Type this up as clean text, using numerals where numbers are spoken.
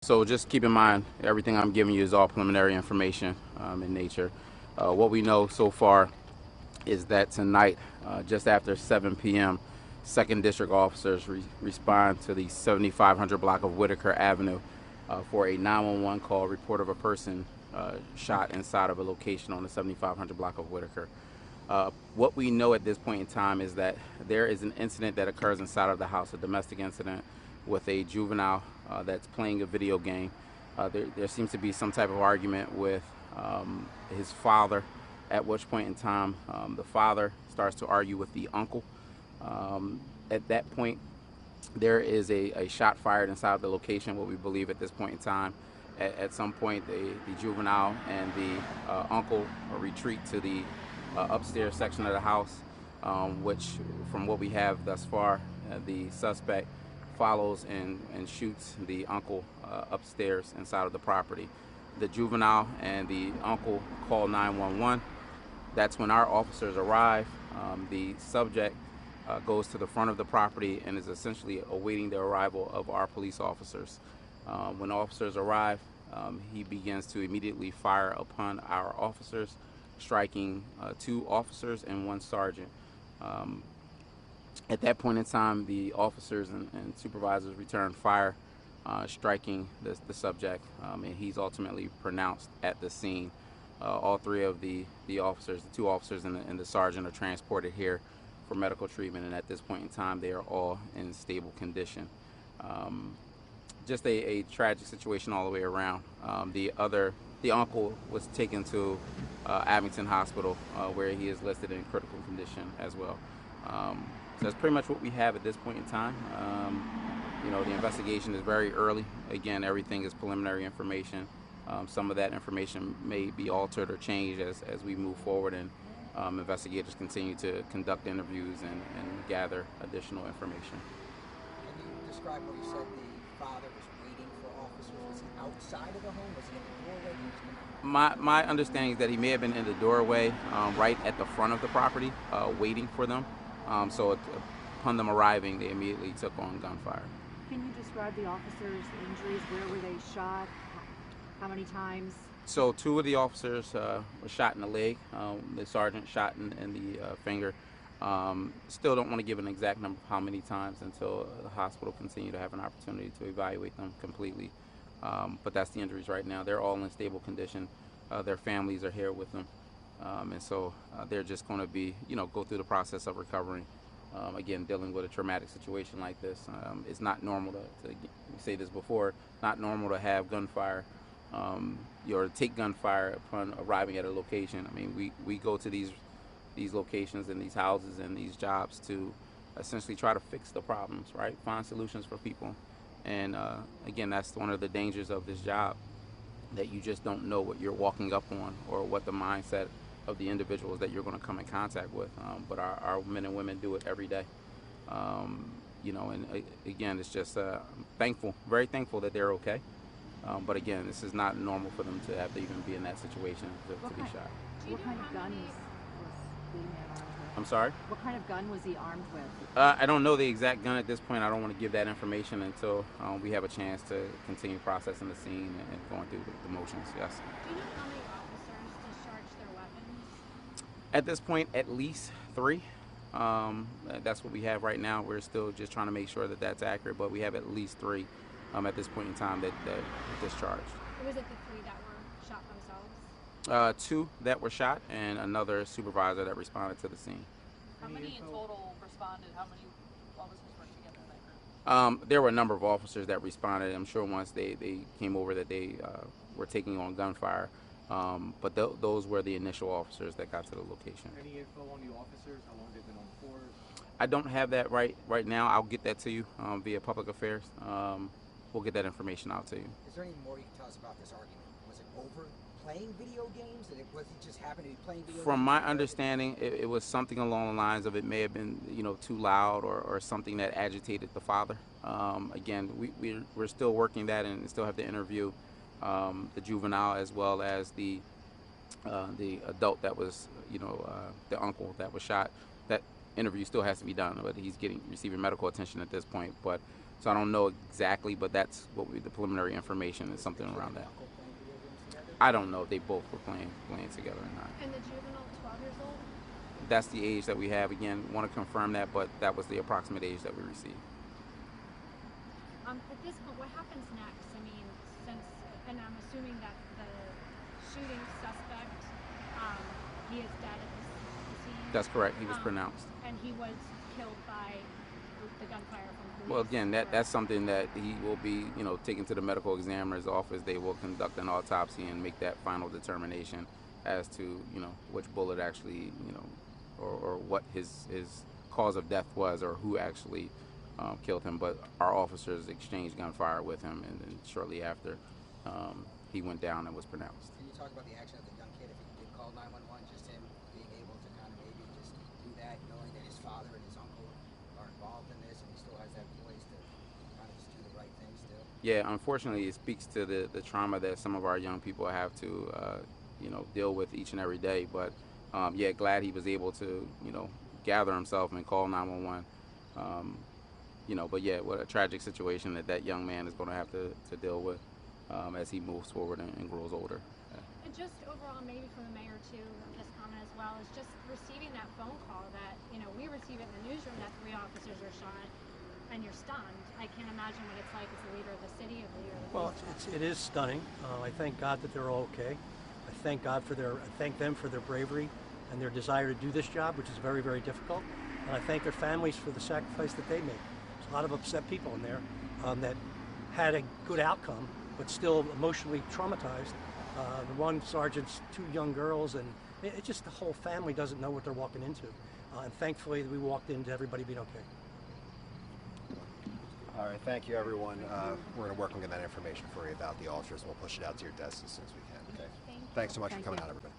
So just keep in mind, everything I'm giving you is all preliminary information in nature. What we know so far is that tonight, just after 7 p.m., Second District officers respond to the 7500 block of Whitaker Avenue for a 911 call report of a person shot inside of a location on the 7500 block of Whitaker. What we know at this point in time is that there is an incident that occurs inside of the house, a domestic incident with a juvenile that's playing a video game. There seems to be some type of argument with his father, at which point in time the father starts to argue with the uncle. At that point, there is a shot fired inside of the location, what we believe at this point in time. At some point, the juvenile and the uncle retreat to the upstairs section of the house, which, from what we have thus far, the suspect follows and shoots the uncle upstairs inside of the property. The juvenile and the uncle call 911. That's when our officers arrive. The subject goes to the front of the property and is essentially awaiting the arrival of our police officers. When officers arrive, he begins to immediately fire upon our officers, striking 2 officers and 1 sergeant. At that point in time, the officers and supervisors return fire, striking the subject, and he's ultimately pronounced at the scene. All 3 of the officers, the 2 officers and the sergeant, are transported here for medical treatment, and at this point in time, they are all in stable condition. Just a tragic situation all the way around. The uncle was taken to Abington Hospital, where he is listed in critical condition as well. So that's pretty much what we have at this point in time. The investigation is very early. Again, everything is preliminary information. Some of that information may be altered or changed as we move forward, and investigators continue to conduct interviews and gather additional information. Can you describe what you said the father was waiting for officers? Was he outside of the home? Was he in the doorway? My understanding is that he may have been in the doorway, right at the front of the property, waiting for them. So upon them arriving, they immediately took on gunfire. Can you describe the officers' injuries? Where were they shot? How many times? So 2 of the officers were shot in the leg. The sergeant shot in the finger. Still don't want to give an exact number of how many times until the hospital continue to have an opportunity to evaluate them completely. But that's the injuries right now. They're all in stable condition. Their families are here with them. And so they're just going to be, go through the process of recovering. Again, dealing with a traumatic situation like this. It's not normal to say this before, not normal to have gunfire or take gunfire upon arriving at a location. I mean, we go to these locations and these houses and these jobs to essentially try to fix the problems, right? Find solutions for people. And again, that's one of the dangers of this job, that you just don't know what you're walking up on or what the mindset of the individuals that you're going to come in contact with. But our men and women do it every day. And again, it's just thankful, very thankful that they're okay. But again, this is not normal for them to have to even be in that situation to be shot. What kind of gun was the man armed with? I'm sorry? What kind of gun was he armed with? I don't know the exact gun at this point. I don't want to give that information until we have a chance to continue processing the scene and going through the motions. Yes. Do you know how many officers discharged their weapons? At this point, at least 3. That's what we have right now. We're still just trying to make sure that that's accurate, but we have at least 3 at this point in time that discharged. Was it the 3 that were shot themselves? 2 that were shot and another supervisor that responded to the scene. How many in total responded? How many officers worked together in that group? There were a number of officers that responded. I'm sure once they came over that they were taking on gunfire. But those were the initial officers that got to the location. Any info on the officers? How long they've been on force? I don't have that right now. I'll get that to you via public affairs. We'll get that information out to you. Is there any more you can tell us about this argument? Was it over playing video games? Was he just happened to be playing video games? From my understanding, it was something along the lines of it may have been too loud or something that agitated the father. Again, we're still working that and still have to interview the juvenile as well as the adult that was the uncle that was shot. That interview still has to be done, but he's receiving medical attention at this point. But So I don't know exactly, but that's what the preliminary information is something around that. Uncle playing video games together? I don't know if they both were playing together or not. And the juvenile, 12 years old? That's the age that we have. Again, want to confirm that, but that was the approximate age that we received. At this point, what happens next? I mean, and I'm assuming that the shooting suspect, he is dead at the scene. That's correct. He was pronounced. And he was killed by the gunfire from police. Well, again, that's something that he will be, taken to the medical examiner's office. They will conduct an autopsy and make that final determination as to, which bullet actually, or what his cause of death was, or who actually killed him. But our officers exchanged gunfire with him, and then shortly after, he went down and was pronounced. Can you talk about the action of the young kid if he did call 911? Just him being able to kind of maybe just do that, knowing that his father and his uncle are involved in this, and he still has that poise to kind of just do the right thing still. Yeah, unfortunately, it speaks to the trauma that some of our young people have to, deal with each and every day. But yeah, glad he was able to, gather himself and call 911. But yeah, what a tragic situation that young man is going to have to deal with as he moves forward and grows older. And just overall, maybe from the mayor too, this comment as well, is just receiving that phone call that, we receive it in the newsroom that 3 officers are shot, and you're stunned. I can't imagine what it's like as the leader of the city, or the leader of the Well, police. it is stunning. I thank God that they're all okay. I thank them for their bravery and their desire to do this job, which is very, very difficult. And I thank their families for the sacrifice that they made. There's a lot of upset people in there that had a good outcome, but still emotionally traumatized. The one sergeant's 2 young girls, and it just, the whole family doesn't know what they're walking into. And thankfully, we walked into everybody being okay. All right, thank you, everyone. We're going to work on getting that information for you about the officers. We'll push it out to your desk as soon as we can. Okay. Thanks so much for coming out, everybody.